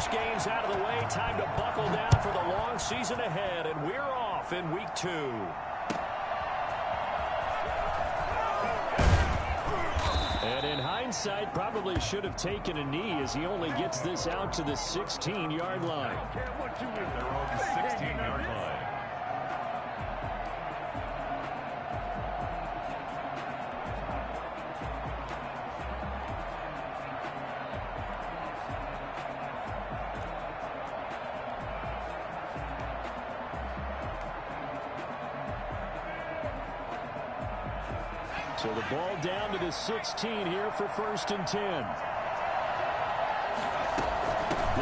first game's out of the way. Time to buckle down for the long season ahead, and we're off in week 2. And in hindsight, probably should have taken a knee as he only gets this out to the 16-yard line. They're on the 16-yard line. So the ball down to the 16 here for 1st and 10.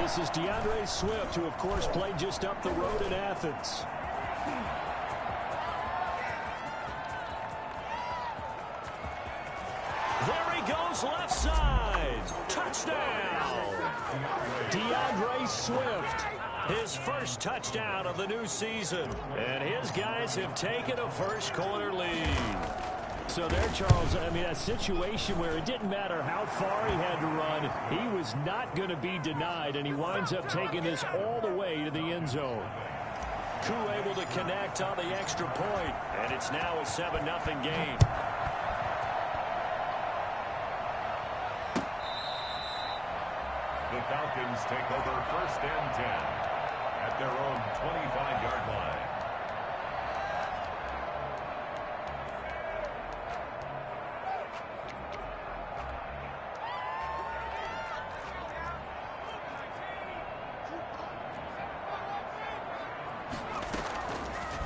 This is DeAndre Swift, who, of course, played just up the road in Athens. There he goes, left side. Touchdown. DeAndre Swift. His first touchdown of the new season. And his guys have taken a first-quarter lead. So there, Charles, I mean, a situation where it didn't matter how far he had to run, he was not going to be denied, and he winds up taking this all the way to the end zone. Koo able to connect on the extra point, and it's now a 7-0 game. The Falcons take over 1st and 10 at their own 25-yard line.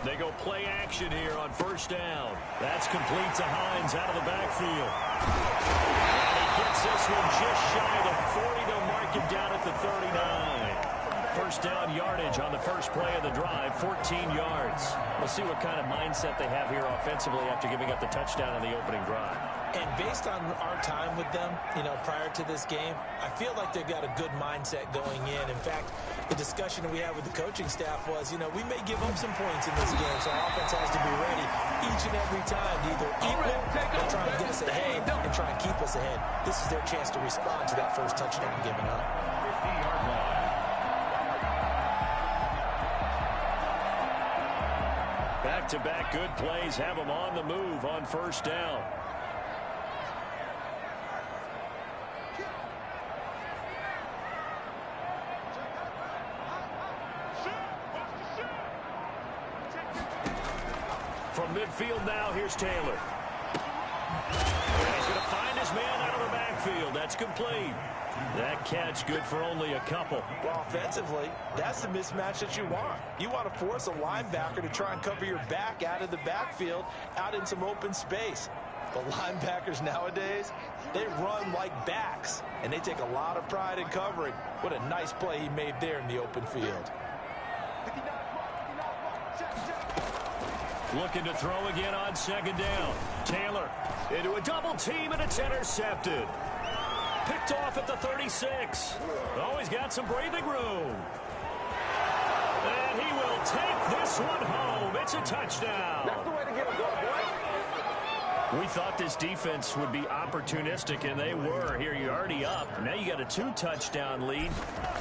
They go play action here on 1st down. That's complete to Hines out of the backfield. And he gets this one just shy of the 40. They'll mark him down at the 39. 1st down yardage on the first play of the drive, 14 yards. We'll see what kind of mindset they have here offensively after giving up the touchdown on the opening drive. And based on our time with them, prior to this game, I feel like they've got a good mindset going in. In fact, the discussion that we had with the coaching staff was, we may give up some points in this game, so our offense has to be ready each and every time to either equal or try and get us ahead and try and keep us ahead. This is their chance to respond to that first touchdown given up. 50-yard line. Back-to-back good plays have them on the move on 1st down. From midfield now, here's Taylor. He's going to find his man out of the backfield. That's complete. That catch good for only a couple. Well, offensively, that's the mismatch that you want. You want to force a linebacker to try and cover your back out of the backfield, out in some open space. The linebackers nowadays, they run like backs, and they take a lot of pride in covering. What a nice play he made there in the open field. Looking to throw again on 2nd down. Taylor into a double team, and it's intercepted. Picked off at the 36. Oh, he's got some breathing room. And he will take this one home. It's a touchdown. That's the way to get him going, boy. We thought this defense would be opportunistic, and they were. Here, you're already up. Now you got a 2-touchdown lead.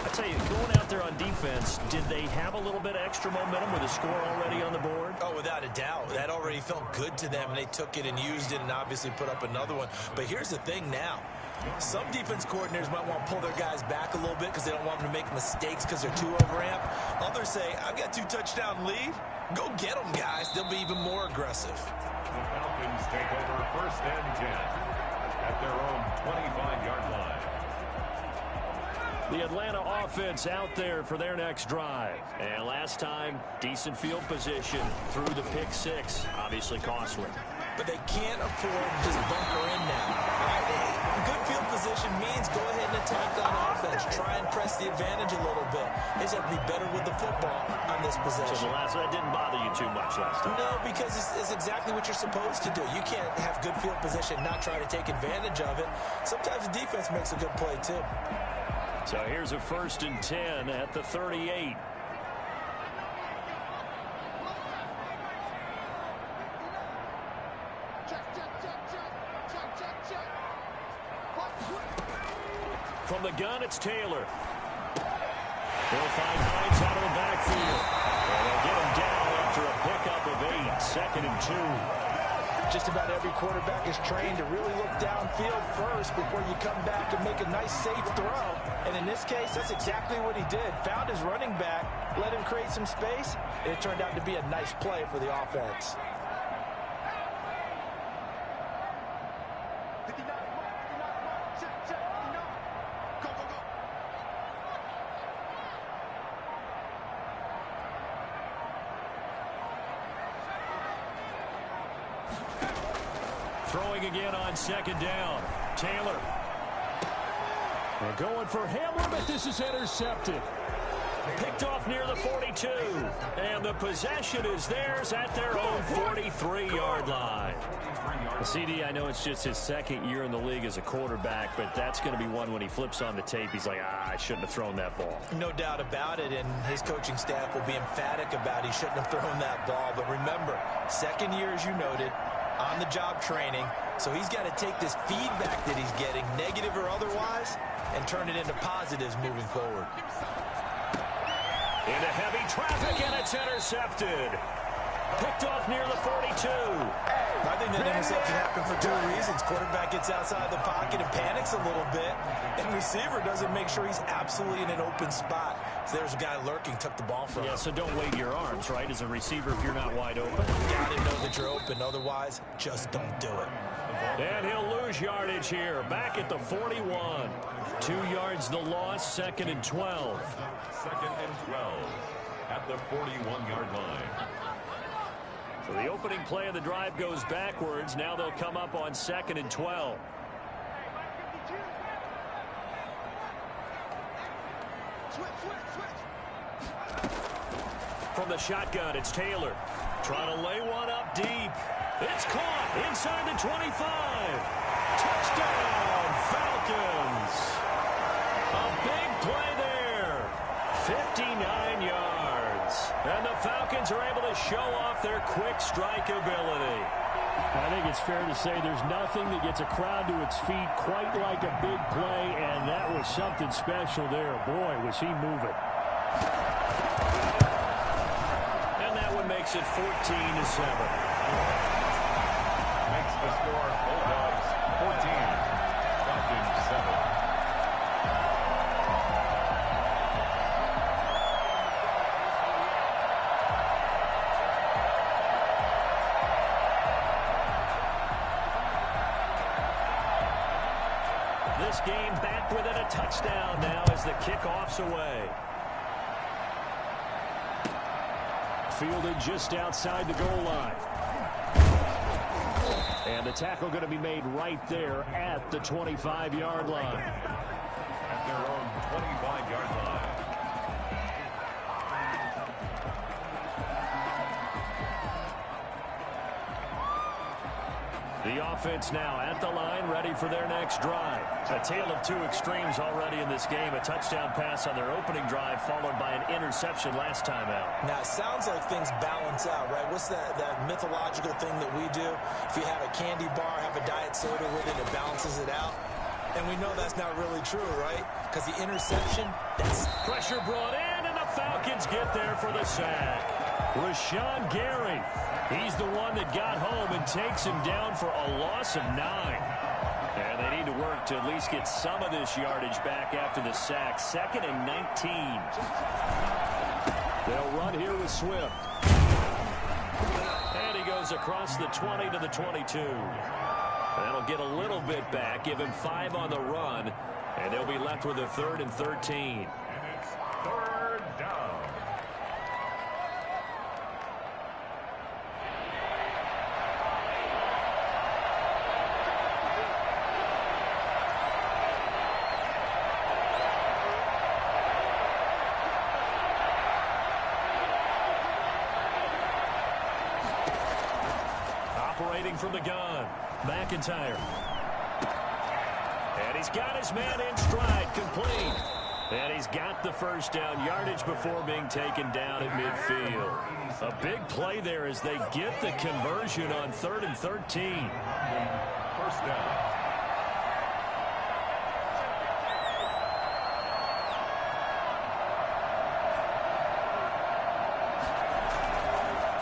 I tell you, going out there on defense, did they have a little bit of extra momentum with a score already on the board? Oh, without a doubt. That already felt good to them, and they took it and used it and obviously put up another one. But here's the thing now. Some defense coordinators might want to pull their guys back a little bit because they don't want them to make mistakes because they're too overamped. Others say, I've got 2-touchdown lead. Go get them, guys. They'll be even more aggressive. The Falcons take over 1st and 10 at their own 25-yard line. The Atlanta offense out there for their next drive. And last time, decent field position through the pick 6. Obviously costly. But they can't afford to just bunker in now. All right? Good field position means go ahead and attack on offense. Try and press the advantage a little bit. They just have to be better with the football on this possession. So that didn't bother you too much last time? No, because it's exactly what you're supposed to do. You can't have good field position and not try to take advantage of it. Sometimes the defense makes a good play, too. So here's a 1st and 10 at the 38. From the gun, it's Taylor. They'll find Hines out of the backfield. And they'll get him down after a pickup of 8, 2nd and 2. Just about every quarterback is trained to really look downfield first before you come back and make a nice, safe throw. And in this case, that's exactly what he did. Found his running back, let him create some space, and it turned out to be a nice play for the offense. Throwing again on 2nd down. Taylor. They're going for Hamler, but this is intercepted. Picked off near the 42. And the possession is theirs at their own 43-yard line. CD, I know it's just his 2nd year in the league as a quarterback, but that's going to be one when he flips on the tape. He's like, I shouldn't have thrown that ball. No doubt about it, and his coaching staff will be emphatic about he shouldn't have thrown that ball. But remember, 2nd year, as you noted, on-the-job training, so he's got to take this feedback that he's getting, negative or otherwise, and turn it into positives moving forward. Into heavy traffic, and it's intercepted. Picked off near the 42. I think that interception happened for 2 reasons. Quarterback gets outside the pocket and panics a little bit, and receiver doesn't make sure he's absolutely in an open spot. So there's a guy lurking, took the ball from him. Yeah, so don't wave your arms, right, as a receiver if you're not wide open. Got to know that you're open. Otherwise, just don't do it. And he'll lose yardage here. Back at the 41. 2 yards the loss, 2nd and 12. 2nd and 12 at the 41-yard line. So the opening play of the drive goes backwards. Now they'll come up on 2nd and 12. From the shotgun, it's Taylor. Trying to lay one up deep. It's caught inside the 25. Touchdown, Falcons. A big play there. 59 yards. And the Falcons are able to show off their quick strike ability. I think it's fair to say there's nothing that gets a crowd to its feet quite like a big play, and that was something special there. Boy, was he moving. And that one makes it 14-7. Makes the score Bulldogs 14, Falcons 7. This game back within a touchdown now as the kickoff's away. Fielded just outside the goal line. And the tackle going to be made right there at the 25-yard line. At their own 25-yard line. The offense now at the line, ready for their next drive. A tale of 2 extremes already in this game. A touchdown pass on their opening drive, followed by an interception last time out. Now, it sounds like things balance out, right? What's that mythological thing that we do? If you have a candy bar, have a diet soda with it, it balances it out. And we know that's not really true, right? Because the interception, that's... Pressure brought in, and the Falcons get there for the sack. Rashawn Gary. He's the one that got home and takes him down for a loss of 9. And they need to work to at least get some of this yardage back after the sack. 2nd and 19. They'll run here with Swift. And he goes across the 20 to the 22. That'll get a little bit back, give him 5 on the run, and they'll be left with a 3rd and 13. And it's 3rd down. Operating from the gun, McIntyre. And he's got his man in stride, complete. And he's got the first down yardage before being taken down at midfield. A big play there as they get the conversion on 3rd and 13. First down.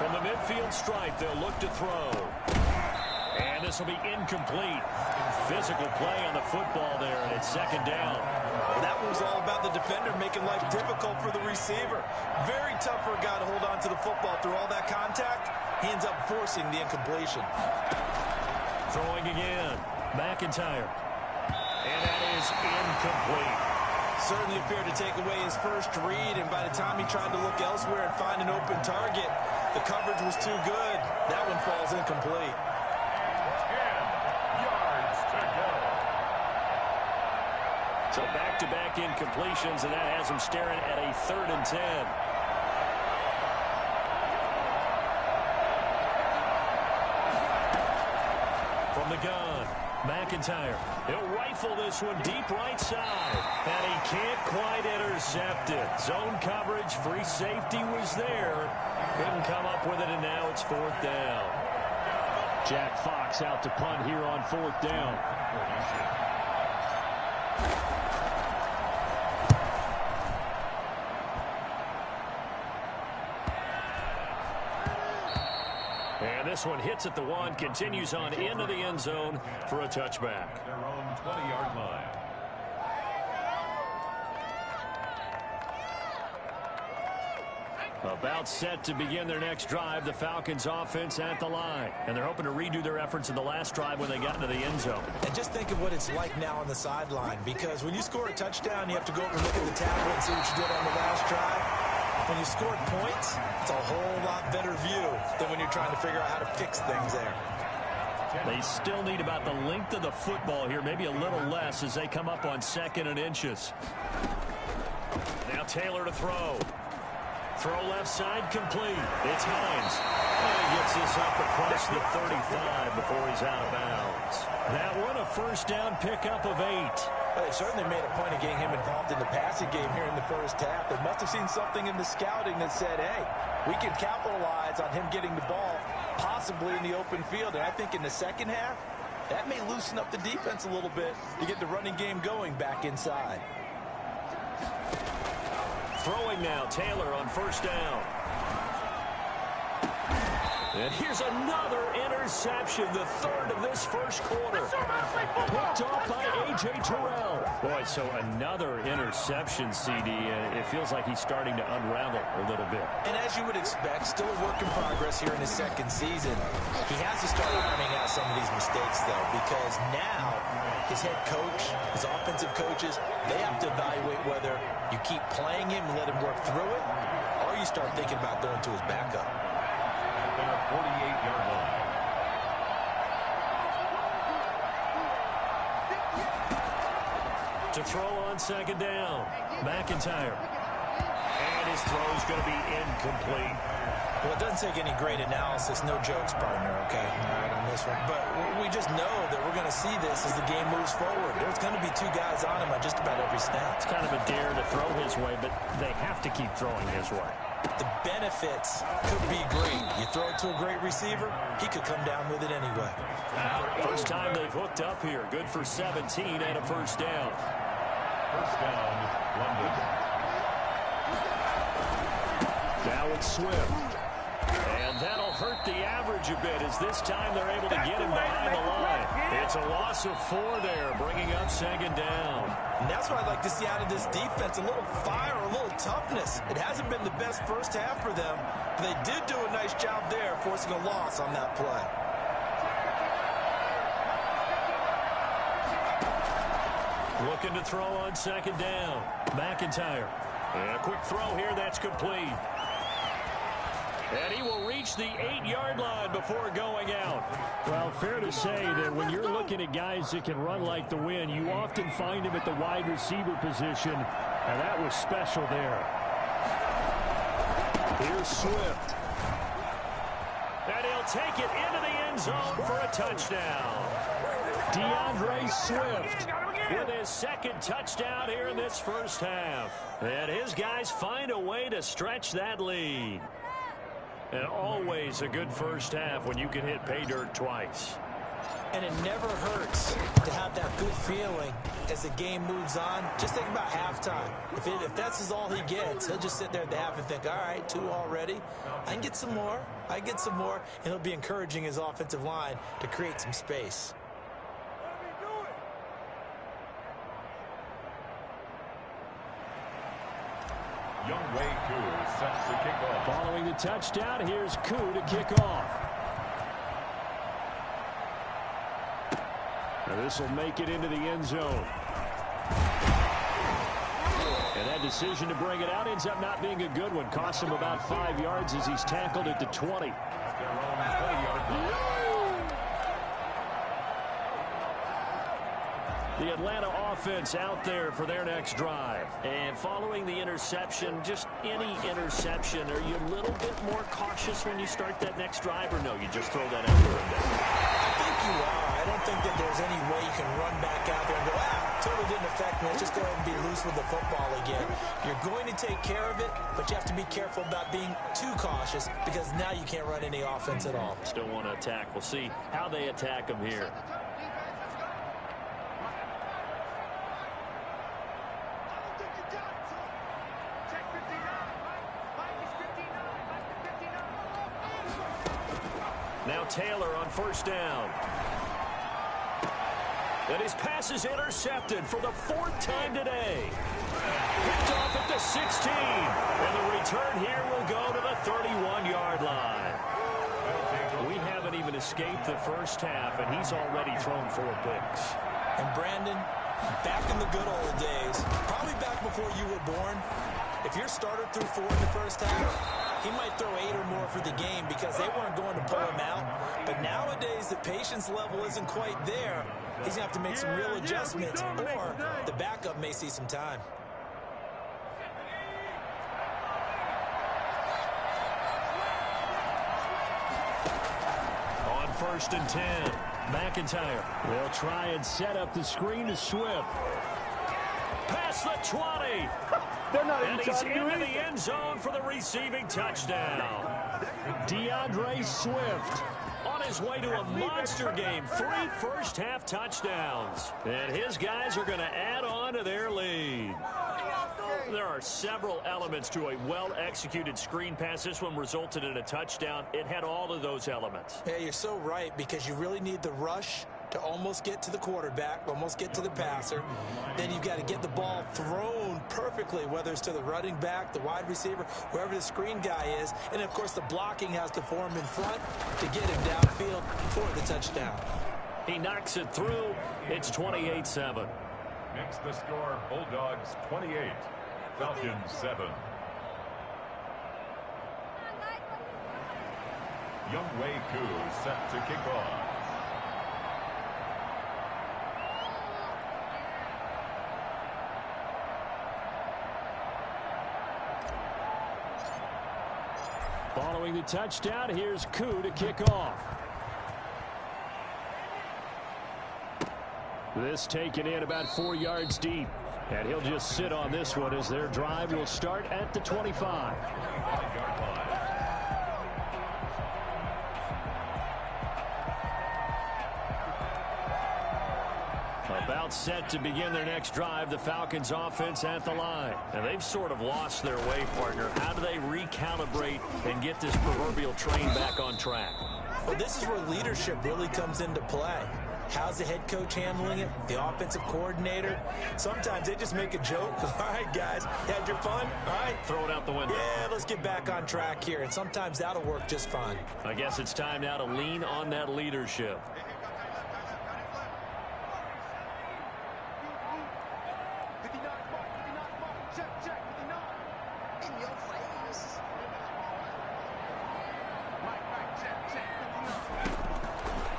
From the midfield stripe, they'll look to throw. And this will be incomplete. Physical play on the football there, and it's second down. Well, that one was all about the defender making life difficult for the receiver. Very tough for a guy to hold on to the football through all that contact. He ends up forcing the incompletion. Throwing again. McIntyre. And that is incomplete. Certainly appeared to take away his first read, and by the time he tried to look elsewhere and find an open target, the coverage was too good. That one falls incomplete. 10 yards to go. So back-to-back incompletions, and that has him staring at a 3rd and 10. From the gun, McIntyre. He'll rifle this one deep right side. And he can't quite intercept it. Zone coverage, free safety was there. Couldn't come up with it, and now it's 4th down. Jack Fox out to punt here on 4th down. And this one hits at the 1, continues on into the end zone for a touchback. Their own 20-yard line. About set to begin their next drive, the Falcons offense at the line. And they're hoping to redo their efforts in the last drive when they got into the end zone. And just think of what it's like now on the sideline, because when you score a touchdown, you have to go over and look at the tablet and see what you did on the last drive. When you scored points, it's a whole lot better view than when you're trying to figure out how to fix things there. They still need about the length of the football here, maybe a little less as they come up on 2nd and inches. Now Taylor to throw. Throw left side complete. It's Hines. And he gets this up across the 35 before he's out of bounds. That one a first down pickup of 8. Well, they certainly made a point of getting him involved in the passing game here in the first half. They must have seen something in the scouting that said, hey, we can capitalize on him getting the ball possibly in the open field. And I think in the second half, that may loosen up the defense a little bit to get the running game going back inside. Throwing now, Taylor on first down. And here's another interception, the 3rd of this first quarter. Picked off by A.J. Terrell. Boy, so another interception, CD, and it feels like he's starting to unravel a little bit. And as you would expect, still a work in progress here in his 2nd season. He has to start ironing out some of these mistakes, though, because now his head coach, his offensive coaches, they have to evaluate whether you keep playing him and let him work through it, or you start thinking about going to his backup. Their 48-yard line. To throw on 2nd down, McIntyre. And his throw is going to be incomplete. Well, it doesn't take any great analysis, no jokes, partner, okay? All right, on this one. But we just know that we're going to see this as the game moves forward. There's going to be 2 guys on him on just about every snap. It's kind of a dare to throw his way, but they have to keep throwing his way. The benefits could be great. You throw it to a great receiver, he could come down with it anyway. First time they've hooked up here. Good for 17 and a first down. First down, London. Now it's Swift. And that'll hurt the average a bit as this time they're able to get him behind the line. It's a loss of 4 there, bringing up 2nd down. And that's what I'd like to see out of this defense, a little fire, a little toughness. It hasn't been the best first half for them, but they did do a nice job there, forcing a loss on that play. Looking to throw on 2nd down. McIntyre. And a quick throw here, that's complete. And he will reach the 8-yard line before going out. Well, fair to say that when you're looking at guys that can run like the wind, you often find him at the wide receiver position, and that was special there. Here's Swift. And he'll take it into the end zone for a touchdown. DeAndre Swift with his 2nd touchdown here in this first half. And his guys find a way to stretch that lead. And always a good first half when you can hit pay dirt twice. And it never hurts to have that good feeling as the game moves on. Just think about halftime. If that's all he gets, he'll just sit there at the half and think, all right, 2 already. I can get some more. I can get some more. And he'll be encouraging his offensive line to create some space. Younghoe Koo sets the kickoff. Following the touchdown, here's Koo to kick off. Now this will make it into the end zone. And that decision to bring it out ends up not being a good one. Cost him about 5 yards as he's tackled at the 20. At their own 20-yard line. The Atlanta offense out there for their next drive. And following the interception, just any interception, are you a little bit more cautious when you start that next drive, or no, you just throw that out there? I think you are. I don't think that there's any way you can run back out there and go, totally didn't affect me. Let's just go ahead and be loose with the football again. You're going to take care of it, but you have to be careful about being too cautious because now you can't run any offense at all. Still want to attack. We'll see how they attack him here. Now Taylor on first down. And his pass is intercepted for the 4th time today. Picked off at the 16. And the return here will go to the 31-yard line. We haven't even escaped the first half, and he's already thrown 4 picks. And Brandon, back in the good old days, probably back before you were born, if your starter threw 4 in the first half, he might throw 8 or more for the game because they weren't going to pull him out. But nowadays, the patience level isn't quite there. He's going to have to make some real adjustments, or the backup may see some time. On 1st and 10, McIntyre. They'll try and set up the screen to Swift. Past the 20. And he's into the end zone for the receiving touchdown. DeAndre Swift On his way to a monster game. 3 first-half touchdowns. And his guys are going to add on to their lead. There are several elements to a well-executed screen pass. This one resulted in a touchdown. It had all of those elements. Yeah, you're so right, because you really need the rush to almost get to the quarterback, almost get to the passer. Then you've got to get the ball thrown perfectly, whether it's to the running back, the wide receiver, wherever the screen guy is. And, of course, the blocking has to form in front to get him downfield for the touchdown. He knocks it through. It's 28-7. Makes the score Bulldogs 28, Falcons 7. Younghoe Koo set to kick off. Following the touchdown, here's Koo to kick off. This taken in about 4 yards deep. And he'll just sit on this one as their drive will start at the 25. About set to begin their next drive, the Falcons offense at the line. And they've sort of lost their way, partner. How do they recalibrate and get this proverbial train back on track? Well, this is where leadership really comes into play. How's the head coach handling it? The offensive coordinator? Sometimes they just make a joke. All right, guys, you had your fun? All right. Throw it out the window. Yeah, let's get back on track here. And sometimes that'll work just fine. I guess it's time now to lean on that leadership.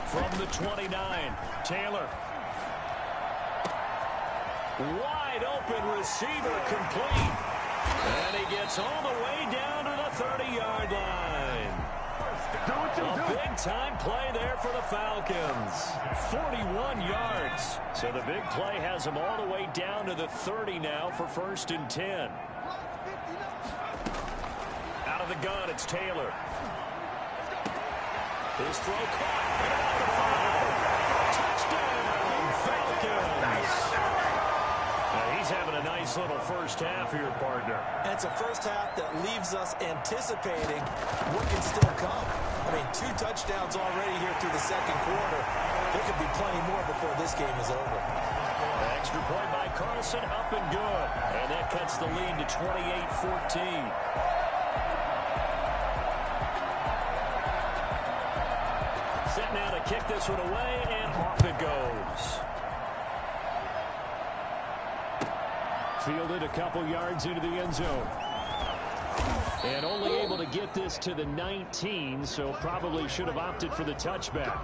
From the 29, Taylor. Wide open receiver complete. And he gets all the way down to the 30-yard line. A big-time play there for the Falcons. 41 yards. So the big play has them all the way down to the 30 now for 1st and 10. Out of the gun, it's Taylor. His throw caught. Falcons. He's having a nice little first half here, partner. And it's a first half that leaves us anticipating what can still come. I mean, 2 touchdowns already here through the second quarter. There could be plenty more before this game is over. Extra point by Carlson, up and good. And that cuts the lead to 28-14. Set now to kick this one away, and off it goes. Fielded a couple yards into the end zone. And only able to get this to the 19, so probably should have opted for the touchback.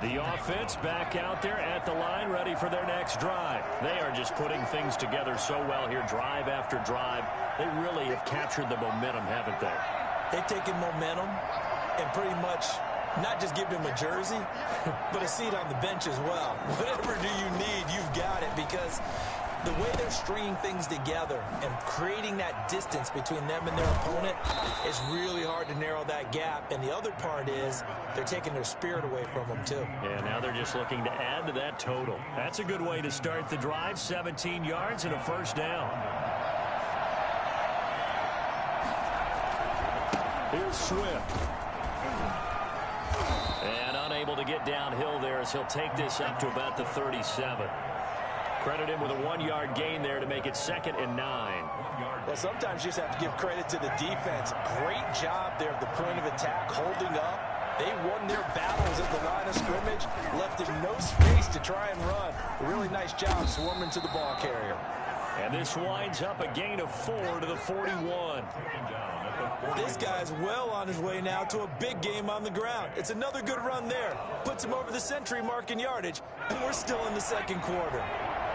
The offense back out there at the line, ready for their next drive. They are just putting things together so well here, drive after drive. They really have captured the momentum, haven't they? They've taken momentum and pretty much not just give them a jersey, but a seat on the bench as well. Whatever do you need, you've got it, because the way they're stringing things together and creating that distance between them and their opponent is really hard to narrow that gap. And the other part is they're taking their spirit away from them, too. Yeah, now they're just looking to add to that total. That's a good way to start the drive, 17 yards and a first down. Here's Swift. And unable to get downhill there as he'll take this up to about the 37. Credit him with a 1-yard gain there to make it 2nd and 9. Well, sometimes you just have to give credit to the defense. Great job there at the point of attack, holding up. They won their battles at the line of scrimmage, left in no space to try and run. A really nice job swarming to the ball carrier. And this winds up a gain of 4 to the 41. This guy's well on his way now to a big game on the ground. It's another good run there. Puts him over the century mark in yardage, and we're still in the second quarter.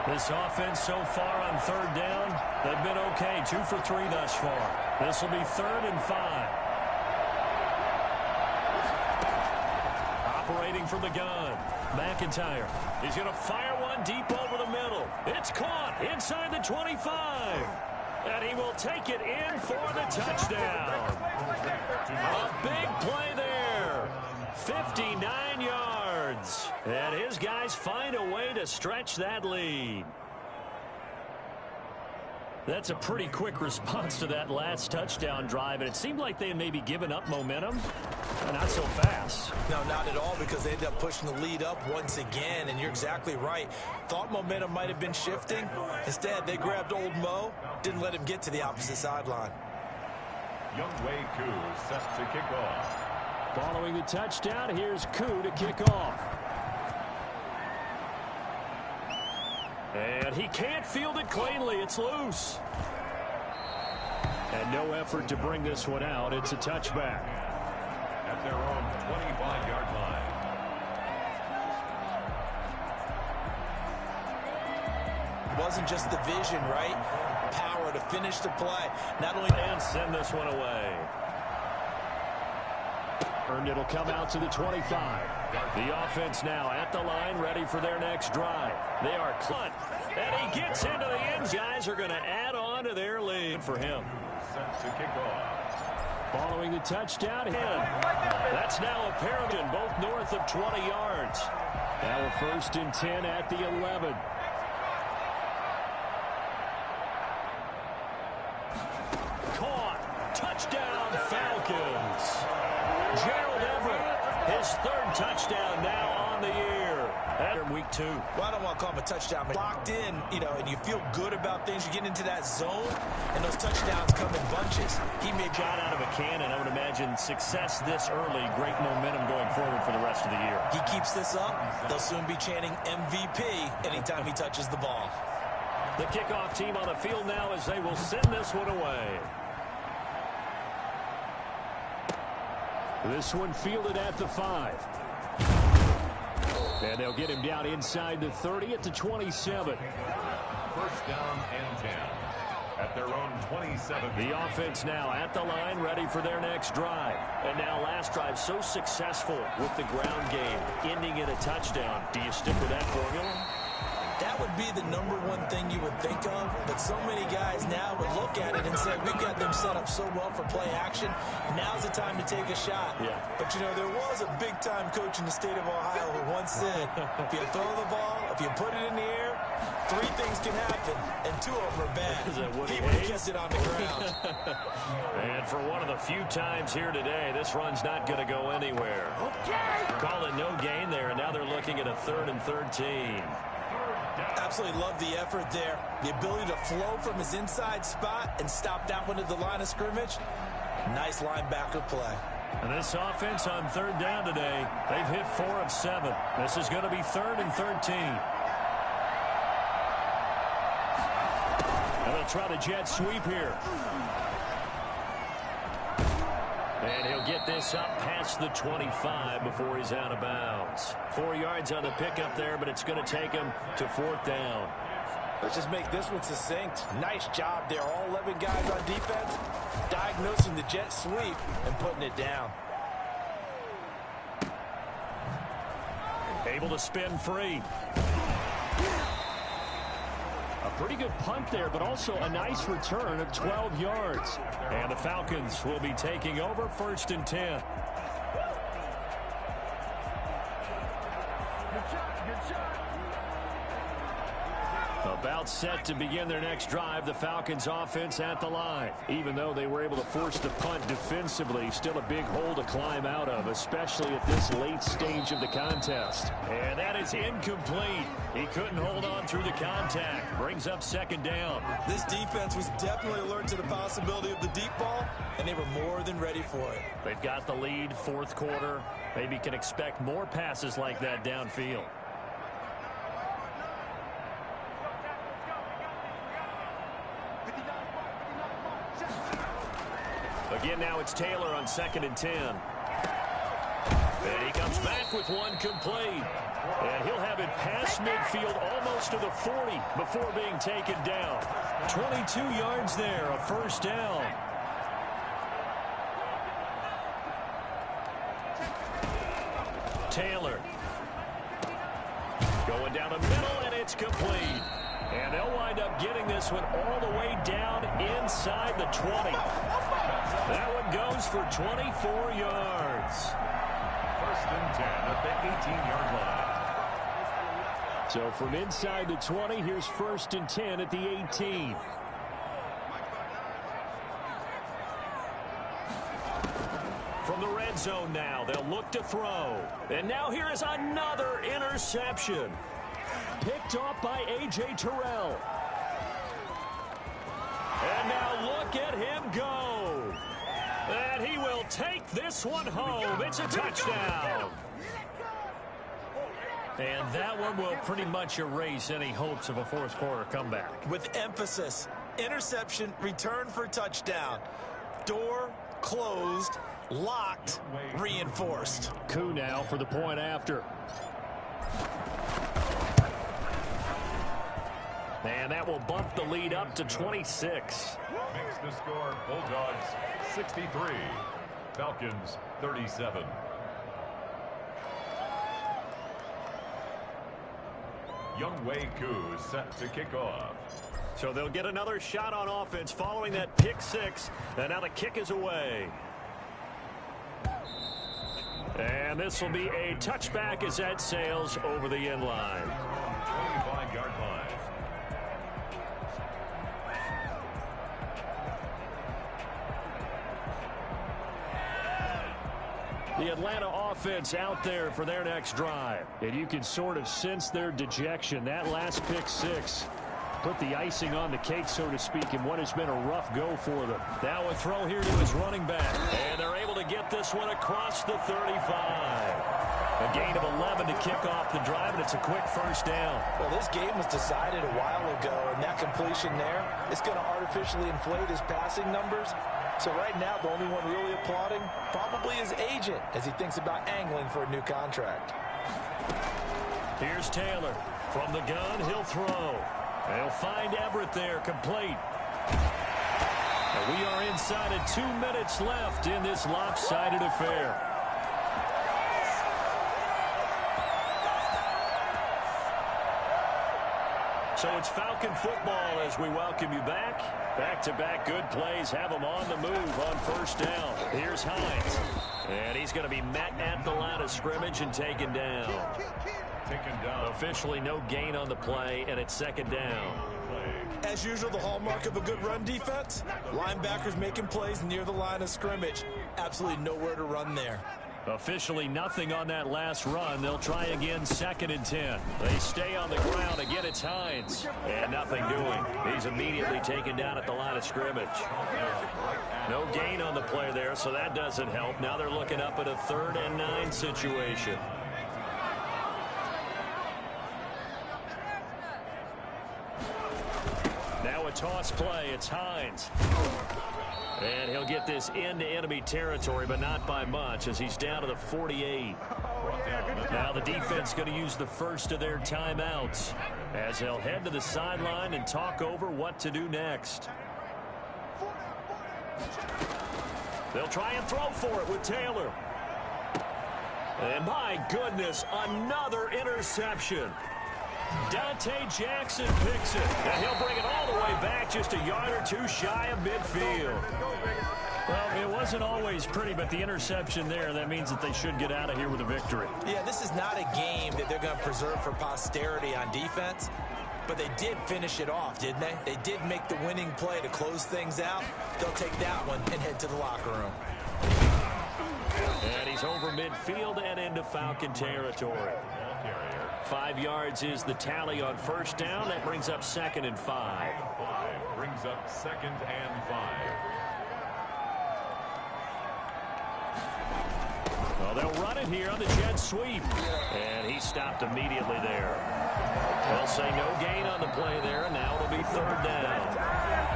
This offense so far on 3rd down, they've been okay. 2 for 3 thus far. This will be 3rd and 5. Operating from the gun, McIntyre. He's going to fire one deep over the middle. It's caught inside the 25. And he will take it in for the touchdown. A big play there. 59 yards. And his guys find a way to stretch that lead. That's a pretty quick response to that last touchdown drive, and it seemed like they had maybe given up momentum. Not so fast. No, not at all, because they ended up pushing the lead up once again, and you're exactly right. Thought momentum might have been shifting. Instead, they grabbed old Mo, didn't let him get to the opposite sideline. Younghoe Koo set to kick off. Following the touchdown, here's Koo to kick off. And he can't field it cleanly. It's loose. And no effort to bring this one out. It's a touchback. At their own 25-yard line. It wasn't just the vision, right? Power to finish the play. Not only and send this one away. And it'll come out to the 25. The offense now at the line, ready for their next drive. They are cut, and he gets into the end. Guys are going to add on to their lead for him. Set to kick off. Following the touchdown, that's now a pair of them, both north of 20 yards. Now a 1st and 10 at the 11. Caught. Touchdown, Falcons. Gerald Everett, his 3rd touchdown now on the year. After week 2. Well, I don't want to call him a touchdown, but locked in, and you feel good about things. You get into that zone, and those touchdowns come in bunches. He may shot out of a cannon. I would imagine success this early, great momentum going forward for the rest of the year. He keeps this up, they'll soon be chanting MVP anytime he touches the ball. The kickoff team on the field now as they will send this one away. This one fielded at the 5. And they'll get him down inside the 30 at the 27. 1st down and 10. At their own 27. The offense now at the line, ready for their next drive. And now last drive so successful with the ground game, ending in a touchdown. Do you stick with that formula? That would be the number one thing you would think of, but so many guys now would look at it and say, we've got them set up so well for play action. Now's the time to take a shot. Yeah. But, you know, there was a big-time coach in the state of Ohio who once said, if you throw the ball, if you put it in the air, 3 things can happen, and 2 of them are bad. He would have kept it on the ground. And for one of the few times here today, this run's not going to go anywhere. Call it no gain there, and now they're looking at a 3rd and 13. Absolutely love the effort there. The ability to flow from his inside spot and stop that one at the line of scrimmage. Nice linebacker play. And this offense on 3rd down today, they've hit 4 of 7. This is going to be 3rd and 13. And they'll try the jet sweep here. And he'll get this up past the 25 before he's out of bounds. 4 yards on the pickup there, but it's going to take him to 4th down. Let's just make this one succinct. Nice job there. All 11 guys on defense diagnosing the jet sweep and putting it down. Able to spin free. A pretty good punt there, but also a nice return of 12 yards. And the Falcons will be taking over 1st and 10. About set to begin their next drive, the Falcons offense at the line. Even though they were able to force the punt defensively, still a big hole to climb out of, especially at this late stage of the contest. And that is incomplete. He couldn't hold on through the contact. Brings up 2nd down. This defense was definitely alert to the possibility of the deep ball, and they were more than ready for it. They've got the lead, 4th quarter. Maybe can expect more passes like that downfield. Again, now it's Taylor on 2nd and 10. And he comes back with one complete. And he'll have it past midfield almost to the 40 before being taken down. 22 yards there, a 1st down. Taylor. Going down the middle, and it's complete. And they'll wind up getting this one all the way down inside the 20. That one goes for 24 yards. 1st and 10 at the 18-yard line. So from inside the 20, here's 1st and 10 at the 18. From the red zone now, they'll look to throw. And now here is another interception. Picked off by A.J. Terrell. And now look at him go. And he will take this one home. It's a touchdown. And that one will pretty much erase any hopes of a 4th quarter comeback. With emphasis, interception, return for touchdown. Door closed, locked, reinforced. Koo now for the point after. And that will bump the lead up to 26. Makes the score Bulldogs 63, Falcons 37. Younghoe Koo set to kick off. So they'll get another shot on offense following that pick 6. And now the kick is away. And this will be a touchback as that sails over the end line. 25-yard line. The Atlanta offense out there for their next drive. And you can sort of sense their dejection. That last pick 6 put the icing on the cake, so to speak, in what has been a rough go for them. Now a throw here to his running back. And they're able to get this one across the 35. A gain of 11 to kick off the drive, and it's a quick 1st down. Well, this game was decided a while ago, and that completion there is going to artificially inflate his passing numbers. So right now, the only one really applauding probably his agent as he thinks about angling for a new contract. Here's Taylor. From the gun, he'll throw. They'll find Everett there, complete. And we are inside of 2 minutes left in this lopsided affair. So it's Falcon football as we welcome you back. Back-to-back good plays have them on the move on first down. Here's Hines. And he's going to be met at the line of scrimmage and taken down. Officially no gain on the play, and it's second down. As usual, the hallmark of a good run defense, linebackers making plays near the line of scrimmage. Absolutely nowhere to run there. Officially nothing on that last run. They'll try again, 2nd and 10. They stay on the ground. Again, it's Hines. And nothing doing. He's immediately taken down at the line of scrimmage. No gain on the play there, so that doesn't help. Now they're looking up at a 3rd and 9 situation. Now a toss play. It's Hines. And he'll get this into enemy territory, but not by much, as he's down to the 48. Now the defense going to use the first of their timeouts as they'll head to the sideline and talk over what to do next. They'll try and throw for it with Taylor. And my goodness, another interception. Dante Jackson picks it, and he'll bring it all the way back just a yard or two shy of midfield. Well, it wasn't always pretty, but the interception there, that means that they should get out of here with a victory. Yeah, this is not a game that they're going to preserve for posterity on defense, but they did finish it off, didn't they? They did make the winning play to close things out. They'll take that one and head to the locker room. And he's over midfield and into Falcon territory. 5 yards is the tally on first down. That brings up 2nd and 5. Brings up 2nd and 5. Well, they'll run it here on the jet sweep. And he stopped immediately there. They'll say no gain on the play there, and now it'll be 3rd down.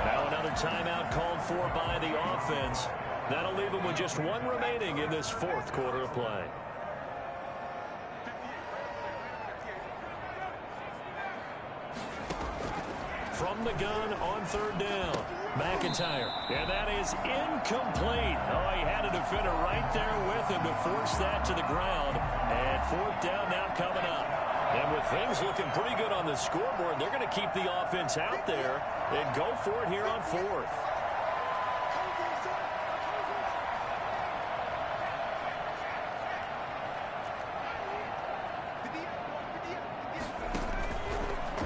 Now another timeout called for by the offense. That'll leave them with just 1 remaining in this 4th quarter of play. From the gun on 3rd down, McIntyre. And that is incomplete. Oh, he had a defender right there with him to force that to the ground. And 4th down now coming up. And with things looking pretty good on the scoreboard, they're going to keep the offense out there and go for it here on 4th.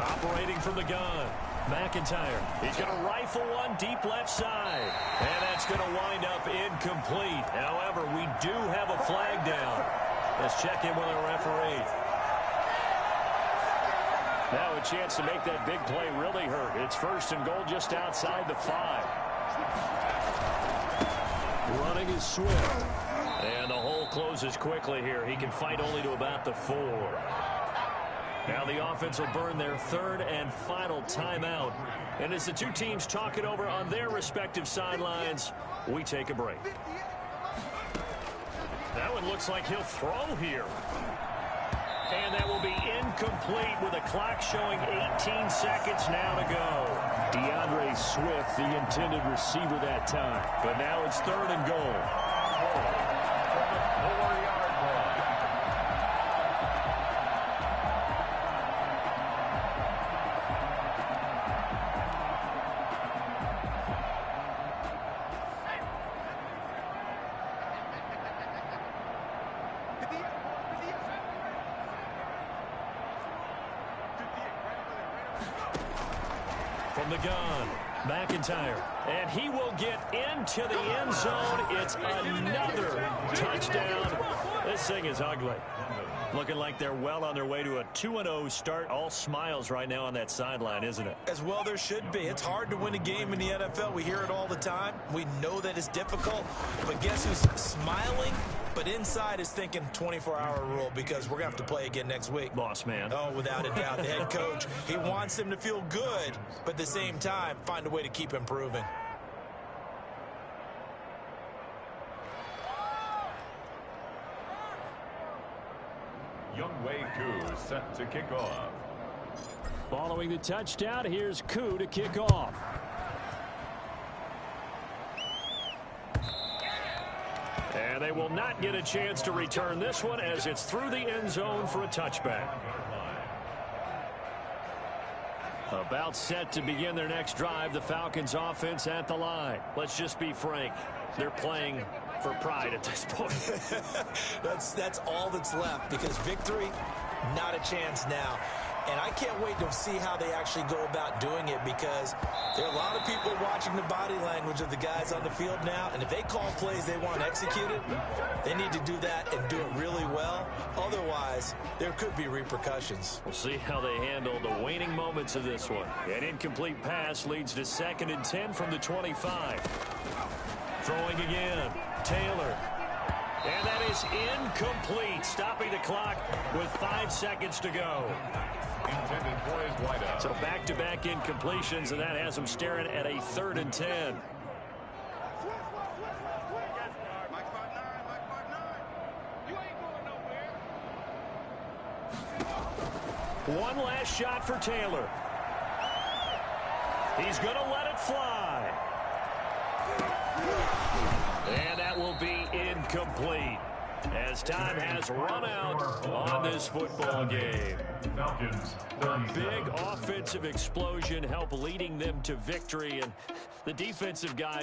Operating from the gun, McIntyre. He's going to rifle one deep left side. And that's going to wind up incomplete. However, we do have a flag down. Let's check in with our referee. Now a chance to make that big play really hurt. It's 1st and goal just outside the 5. Running is Swift. And the hole closes quickly here. He can fight only to about the 4. Now the offense will burn their 3rd and final timeout. And as the two teams talk it over on their respective sidelines, we take a break. That one looks like he'll throw here. And that will be incomplete with a clock showing 18 seconds now to go. DeAndre Swift, the intended receiver that time. But now it's 3rd and goal. From the gun, McIntyre, and he will get into the end zone. It's another touchdown. This thing is ugly. Looking like they're well on their way to a 2-0 start. All smiles right now on that sideline, isn't it? As well there should be. It's hard to win a game in the NFL. We hear it all the time. We know that it's difficult. But guess who's smiling? But inside is thinking 24-hour rule, because we're going to have to play again next week. Boss man. Oh, without a doubt. The head coach, he wants them to feel good, but at the same time, find a way to keep improving. Younghoe Koo set to kick off. Following the touchdown, here's Koo to kick off. And they will not get a chance to return this one, as it's through the end zone for a touchback. About set to begin their next drive, the Falcons offense at the line. Let's just be frank. They're playing for pride at this point. That's all that's left, because victory, not a chance now. And I can't wait to see how they actually go about doing it, because there are a lot of people watching the body language of the guys on the field now, and if they call plays they want executed, they need to do that and do it really well. Otherwise, there could be repercussions. We'll see how they handle the waning moments of this one. An incomplete pass leads to 2nd and 10 from the 25. Throwing again, Taylor. And that is incomplete, stopping the clock with 5 seconds to go. Intended for his wideout. So back-to-back incompletions, and that has them staring at a 3rd and 10. One last shot for Taylor. He's going to let it fly. And that will be incomplete, as time has run out on this football game. Falcons, A big offensive explosion helped leading them to victory, and the defensive guys